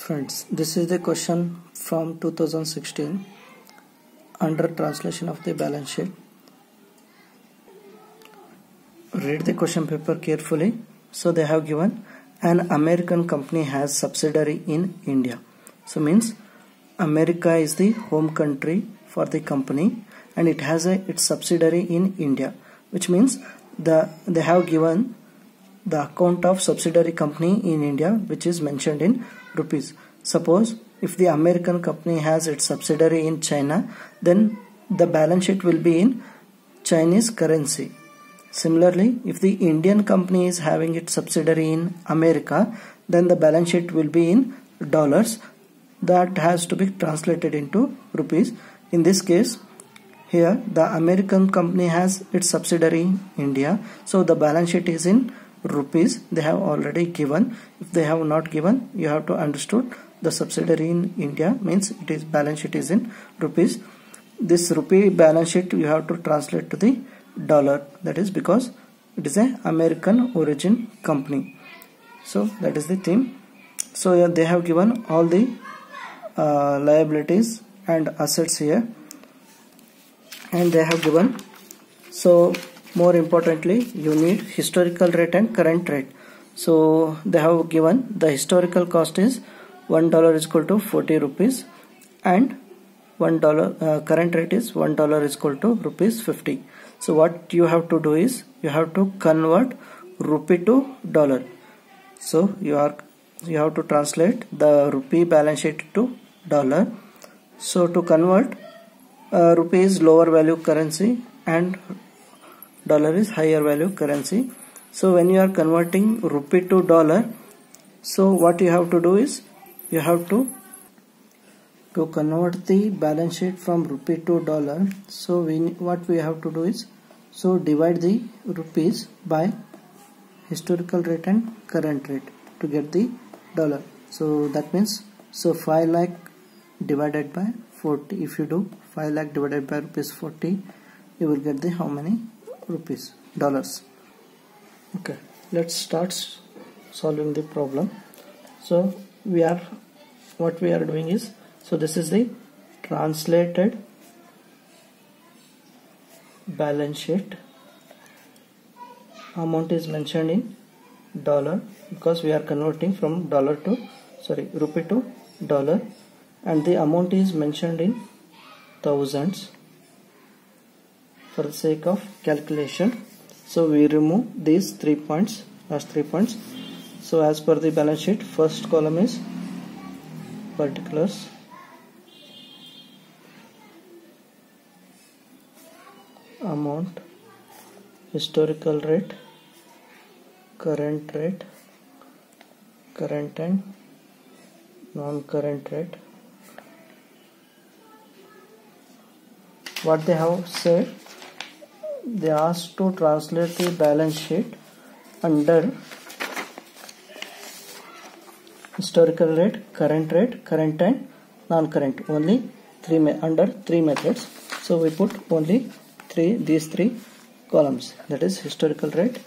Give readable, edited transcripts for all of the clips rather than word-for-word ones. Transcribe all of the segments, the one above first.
Friends, this is the question from 2016 under translation of the balance sheet. Read the question paper carefully. So they have given an American company has subsidiary in India. So means America is the home country for the company and it has its subsidiary in India, which means they have given the account of subsidiary company in India which is mentioned in rupees. Suppose if the American company has its subsidiary in China, then the balance sheet will be in Chinese currency. Similarly, if the Indian company is having its subsidiary in America, then the balance sheet will be in dollars. That has to be translated into rupees. In this case, here the American company has its subsidiary in India, so the balance sheet is in rupees. They have already given. If they have not given, you have to understood the subsidiary in India means it is balance sheet is in rupees. This rupee balance sheet you have to translate to the dollar. That is because it is a American origin company. So that is the theme. So yeah, they have given all the liabilities and assets here, and they have given. So more importantly, you need historical rate and current rate. So they have given the historical cost is $1 is equal to 40 rupees and $1 current rate is $1 is equal to rupees 50. So what you have to do is you have to convert rupee to dollar. So you have to translate the rupee balance sheet to dollar. So to convert, rupee is lower value currency and dollar is higher value currency. So when you are converting rupee to dollar, so what you have to do is you have to convert the balance sheet from rupee to dollar. So what we have to do is divide the rupees by historical rate and current rate to get the dollar. So that means 5 lakh divided by 40. If you do 5 lakh divided by rupees 40, you will get the how many rupees? Dollars. Okay, let's start solving the problem. So what we are doing is, so this is the translated balance sheet. Amount is mentioned in dollar because we are converting from rupee to dollar, and the amount is mentioned in thousands for the sake of calculation. So we remove these 3 points, last 3 points. So as per the balance sheet, first column is particulars, amount, historical rate, current and non-current rate. What they have said, they asked to translate the balance sheet under historical rate, current and non-current. Only under three methods. So we put only these three columns. That is historical rate,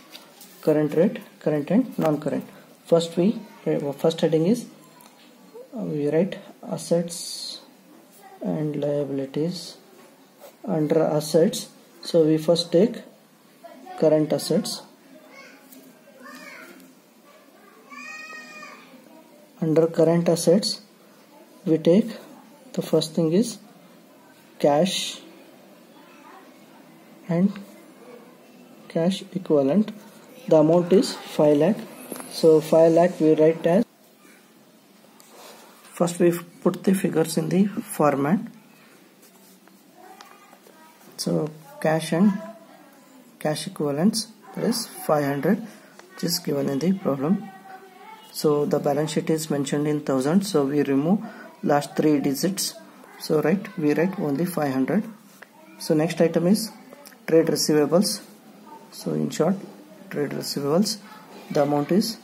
current and non-current. First heading is we write assets and liabilities. Under assets, so we first take current assets. Under current assets, we take the first thing is cash and cash equivalent. The amount is 5 lakh. So 5 lakh we write as, first we put the figures in the format. So cash and cash equivalents, that is 500, which is given in the problem. So the balance sheet is mentioned in thousands, so we remove last 3 digits. So we write only 500. So next item is trade receivables. So in short, trade receivables, the amount is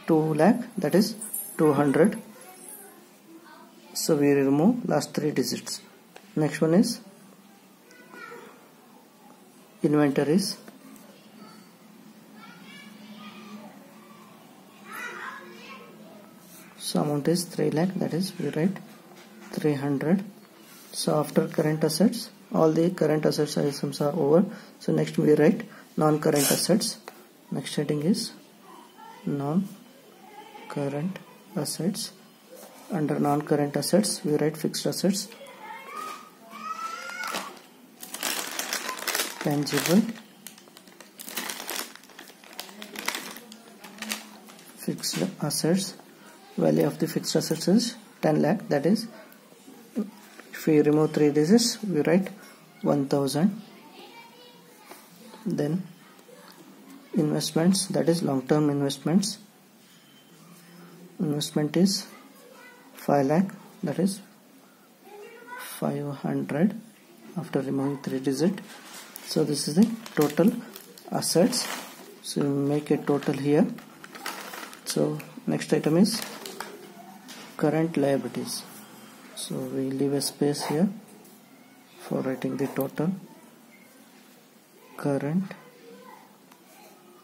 2 lakh, that is 200. So we remove last 3 digits. Next one is inventories. So amount is 3 lakh, that is we write 300. So after current assets, all the current assets items are over. So next we write non-current assets. Next heading is non-current assets. Under non-current assets we write fixed assets, tangible, fixed assets. Value of the fixed assets is 10 lakh, that is if we remove 3 digits we write 1000. Then investments, that is long-term investments. Investment is 5 lakh, that is 500 after removing 3 digits. So this is the total assets. So we make a total here. So next item is current liabilities. So we leave a space here for writing the total current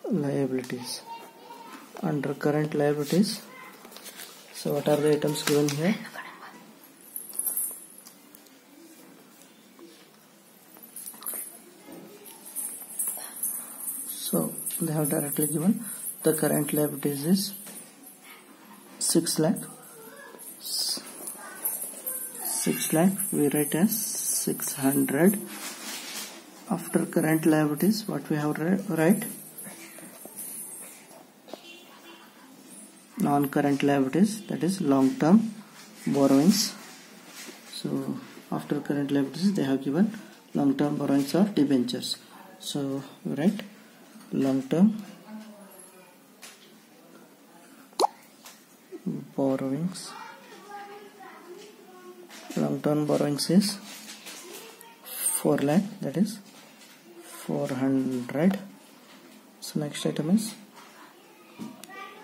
liabilities. Under current liabilities, so what are the items given here? So they have directly given the current liabilities is 6 lakh. 6 lakh we write as 600. After current liabilities, what we have write? Non-current liabilities, that is long-term borrowings. So after current liabilities they have given long-term borrowings or debentures. So we write long-term borrowings. Long-term borrowings is 4 lakh, that is 400. So next item is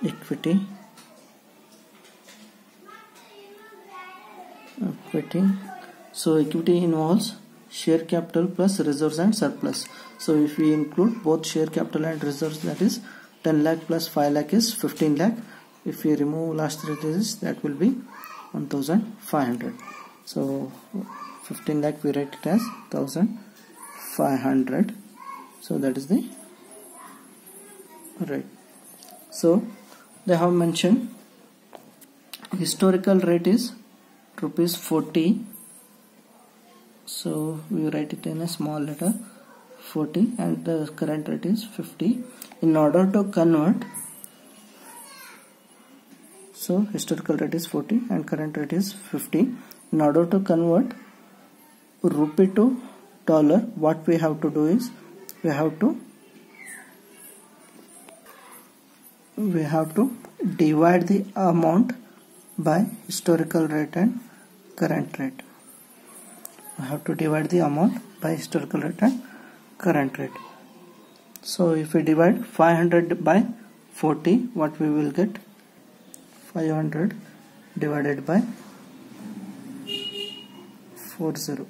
equity. So equity involves share capital plus reserves and surplus. So if we include both share capital and reserves, that is 10 lakh plus 5 lakh is 15 lakh. If we remove last 3 digits, that will be 1500. So 15 lakh we write it as 1500. So that is the right. So they have mentioned historical rate is rupees 40. So we write it in a small letter 40, and the current rate is 50. In order to convert, so historical rate is 40 and current rate is 50. In order to convert rupee to dollar, what we have to do is we have to divide the amount by historical rate and current rate. We have to divide the amount by historical rate and current rate. So if we divide 500 by 40, what we will get? 500 divided by 40.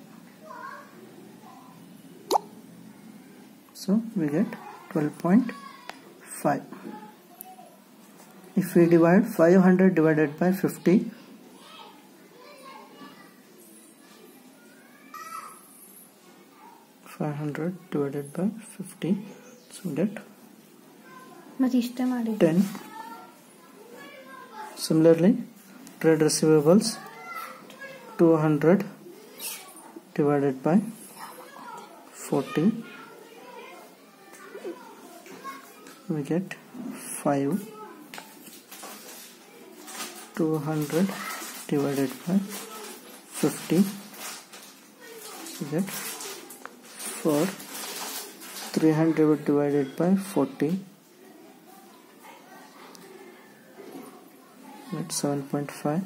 So we get 12.5. If we divide 500 divided by 50, divided by 50, so we get 10. Similarly, trade receivables 200 divided by 40, we get 5. 200 divided by 50, we get 4. 300 divided by 40, that's 7.5.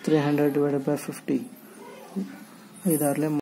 300 divided by 50,